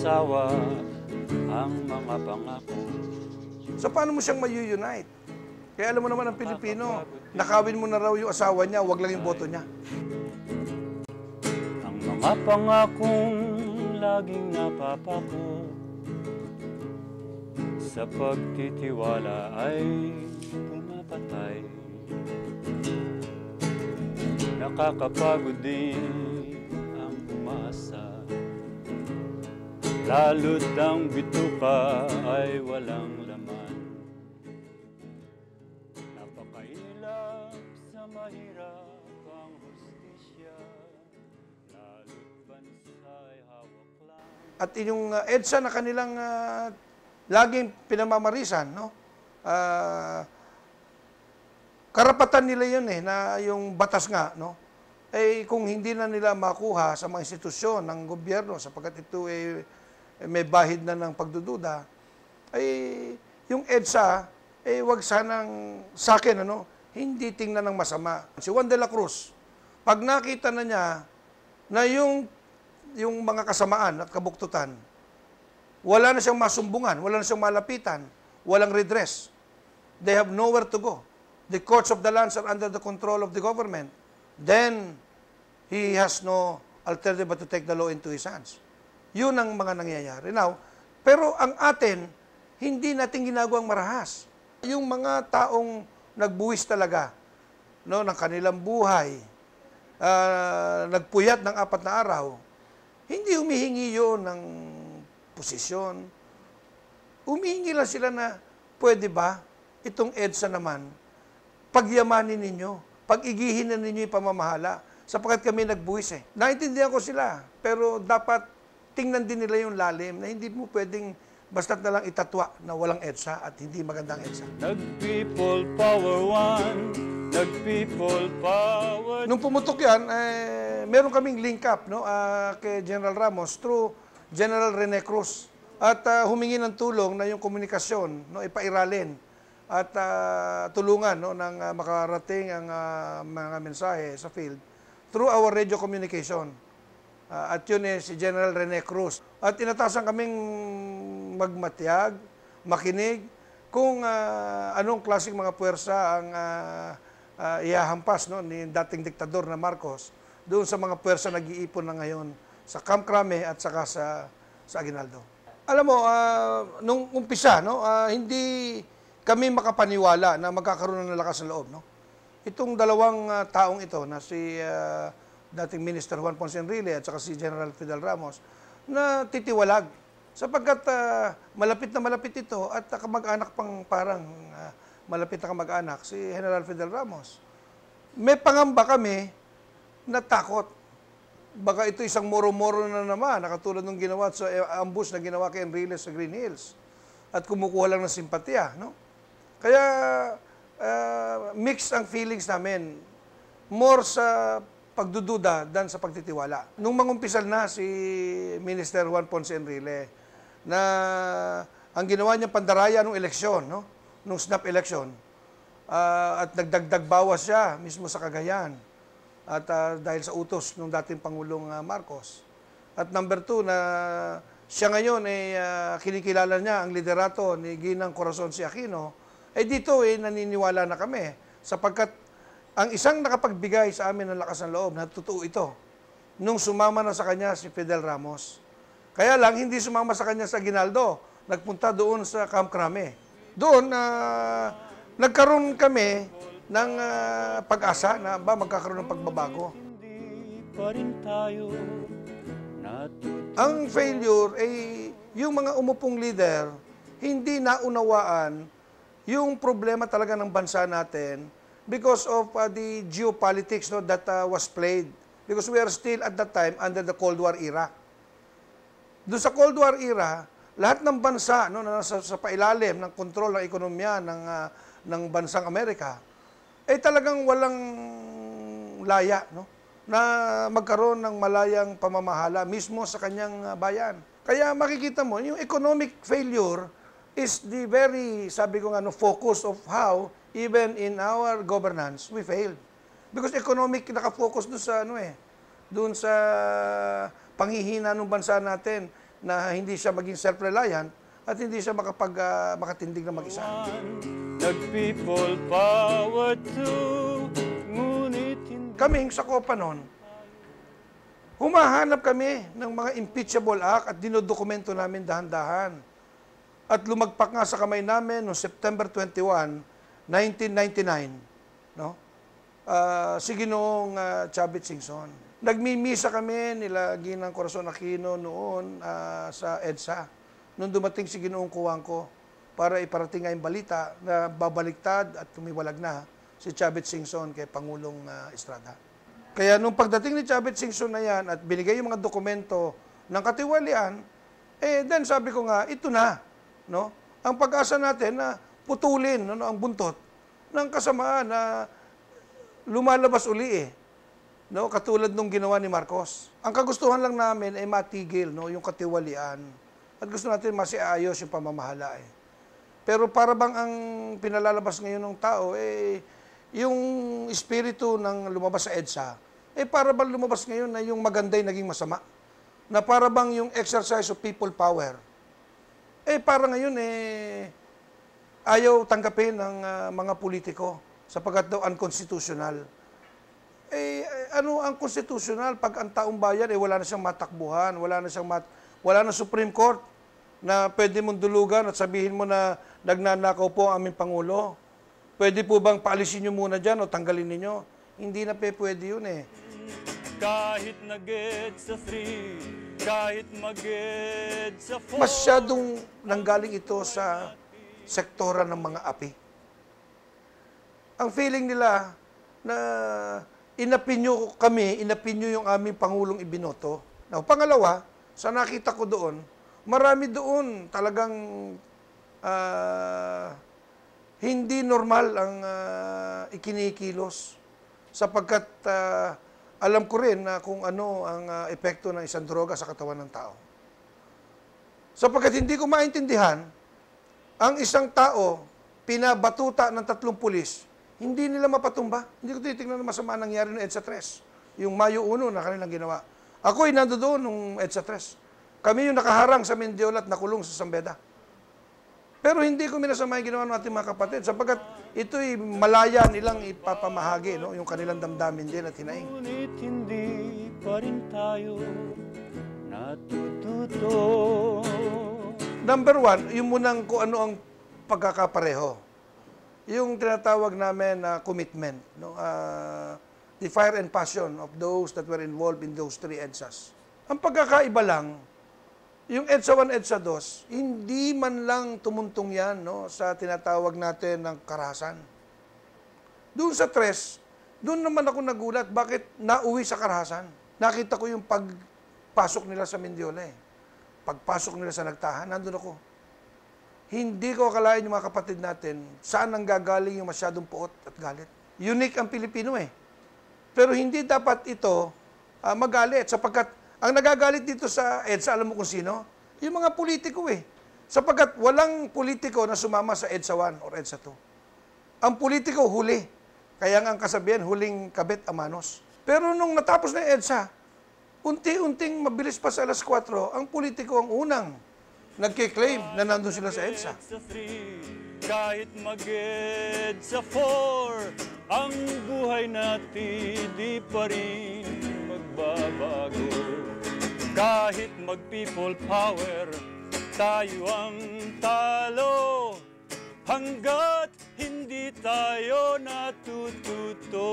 asawa ang mga pangako. So paano mo siyang mayu-unite? Kaya alam mo naman ang Pilipino, nakawin mo na raw yung asawa niya, wag lang yung boto niya. Ang mga pangakong laging napapako sa pagtitiwala ay pumapatay. Nakakapagod din ang umasa, lalo't ang bituka ay walang laman. Napakailap sa mahirap ang hustisya, lalo't bansa'y hawak lang. At yung EDSA na kanilang laging pinamamarisan, no? Karapatan nila yun na yung batas nga, no? Eh kung hindi na nila makuha sa mga institusyon ng gobyerno sapagkat ito may bahid na ng pagdududa, ay yung EDSA, wag sanang sa akin, hindi tingnan ng masama. Si Juan de la Cruz, pag nakita na niya na yung mga kasamaan at kabuktutan, wala na siyang masumbungan, wala na siyang malapitan, walang redress. They have nowhere to go. The courts of the lands are under the control of the government. Then, he has no alternative but to take the law into his hands. Yun ang mga nangyayari. Now, pero ang atin, hindi natin ginagawang marahas. Yung mga taong nagbuwis talaga, no, ng kanilang buhay, nagpuyat ng 4 na araw, hindi humihingi yun ng posisyon. Humihingi lang sila na, pwede ba, itong EDSA naman, pagyamanin ninyo, pag-igihin na ninyo yung pamamahala, sapagkat kami nagbuwis Naintindihan ko sila, pero dapat tingnan din nila yung lalim na hindi mo pwedeng basta't na lang itatwa na walang EDSA at hindi magandang EDSA. Nag-people power one, nag-people power. Nung pumutok yan, meron kaming link up kay General Ramos through General Rene Cruz. At humingi ng tulong na yung komunikasyon, ipairalin at tulungan ng makarating ang mga mensahe sa field through our radio communication. At yun si General Rene Cruz. At inatasan kaming magmatyag, makinig, kung anong klaseng mga puwersa ang ihahampas ni dating diktador na Marcos doon sa mga puwersa nag-iipon na ngayon sa Camp Crame at saka sa Aguinaldo. Alam mo, nung umpisa, hindi kami makapaniwala na magkakaroon ng lakas ng loob. Itong dalawang taong ito na si dating Minister Juan Ponce Enrile at saka si General Fidel Ramos na titiwalag sapagkat malapit na malapit ito at kamag-anak pang parang malapit na kamag-anak si General Fidel Ramos. May pangamba kami na takot. Baka ito isang moro-moro na naman, nakatulad ng ginawa sa ambush na ginawa kay Enrile sa Green Hills at kumukuha lang ng simpatya. Kaya mixed ang feelings namin. More sa pagdududa than sa pagtitiwala. Nung mangumpisal na si Minister Juan Ponce Enrile na ang ginawa niyang pandaraya nung eleksyon, nung snap election, at nagdagdag bawas siya mismo sa Cagayan at dahil sa utos ng dating Pangulong Marcos. At number 2 na siya ngayon kinikilala niya ang liderato ni Ginang Corazon C. Aquino, dito naniniwala na kami sapagkat ang isang nakapagbigay sa amin ng lakas ng loob na totoo ito nung sumama na sa kanya si Fidel Ramos. Kaya lang hindi sumama sa kanya sa Aguinaldo, nagpunta doon sa Camp Crame. Doon nagkaroon kami ng pag-asa na magkakaroon ng pagbabago. Ang failure yung mga umupong leader hindi naunawaan yung problema talaga ng bansa natin because of the geopolitics that was played. Because we are still at that time under the Cold War era. Doon sa Cold War era, lahat ng bansa na nasa sa pailalim ng kontrol ng ekonomiya ng bansang Amerika, talagang walang laya na magkaroon ng malayang pamamahala mismo sa kanyang bayan. Kaya makikita mo, yung economic failure is the very, sabi ko focus of how even in our governance, we failed. Because economic nakafocus doon sa doon sa panghihina ng bansa natin. na hindi siya maging self-reliant at hindi siya makatindig na mag-isa. Nag-people power too, ngunit hindi. Kaming sa COPA noon, humahanap kami ng mga impeachable act at dinodokumento namin dahan-dahan. At lumagpak nga sa kamay namin noong September 21, 1999, no? Si Ginoong Chavit Singson. Nagmimisa kami nila Ginang Corazon Aquino noon sa EDSA. Nung dumating si Ginoong Cuangco para iparating nga yung balita na babaliktad at tumiwalag na si Chavit Singson kay Pangulong Estrada. Kaya nung pagdating ni Chavit Singson na yan at binigay yung mga dokumento ng katiwalian, then sabi ko nga, ito na. No? Ang pag-asa natin na putulin ang buntot ng kasamaan na lumalabas uli no? Katulad nung ginawa ni Marcos. Ang kagustuhan lang namin ay matigil yung katiwalian. At gusto natin masiayos yung pamamahala Pero para bang ang pinalalabas ngayon ng tao, yung espiritu ng lumabas sa EDSA, para bang lumabas ngayon na yung maganda naging masama? Na para bang yung exercise of people power? Para ngayon, ayaw tanggapin ng mga politiko sapagkat daw unconstitutional. Ano ang constitutional pag ang taong bayan wala na siyang matakbuhan, wala na Supreme Court na pwede mong dulugan at sabihin mo na nagnanakaw po ang aming Pangulo. Pwede po bang paalisin nyo muna dyan o tanggalin ninyo? Hindi na pwede yun Kahit nag-get sa 3, kahit mag-get sa 4. Masyadong nanggaling ito sa sektora ng mga api. Ang feeling nila na inapinyo yung aming Pangulong ibinoto. Now, pangalawa, sa nakita ko doon, marami doon talagang hindi normal ang ikinikilos sapagkat alam ko rin na kung ano ang epekto ng isang droga sa katawan ng tao. Sapagkat hindi ko maintindihan, ang isang tao pinabatuta ng 3 pulis, hindi nila mapatumba. Hindi ko titignan na masama nangyari ng EDSA 3. Yung Mayo 1 na kanilang ginawa. Ako'y nandoon nung EDSA 3. Kami yung nakaharang sa Mendiola at nakulong sa Sambeda. Pero hindi ko minasama yung ginawa ng ating mga kapatid sapagkat ito'y malaya nilang ipapamahagi yung kanilang damdamin din at hinaing. Ngunit hindi pa rin tayo natututo. Number 1, yung munang kung ano ang pagkakapareho. Yung tinatawag namin na commitment. The fire and passion of those that were involved in those 3 EDSAs. Ang pagkakaiba lang, yung EDSA 1, EDSA 2, hindi man lang tumuntong yan sa tinatawag natin ng karahasan. Doon sa 3, doon naman ako nagulat bakit nauwi sa karahasan. Nakita ko yung pagpasok nila sa Mendiola. Pagpasok nila sa Nagtahan, nandun ako. Hindi ko akalain yung mga kapatid natin saan ang gagaling yung masyadong puot at galit. Unique ang Pilipino Pero hindi dapat ito magalit sapagkat ang nagagalit dito sa EDSA, alam mo kung sino? Yung mga politiko Sapagkat walang politiko na sumama sa EDSA 1 or EDSA 2. Ang politiko huli. Kaya nga ang kasabihan, huling kabit amanos. Pero nung natapos na yung EDSA, unti-unting mabilis pa sa alas 4, ang politiko ang unang nagkiklaim na nandun sila sa EDSA. Kahit mag-get sa 4, ang buhay natin di pa rin magbabago. Kahit mag-people power, tayo ang talo. Hanggat hindi tayo natututo.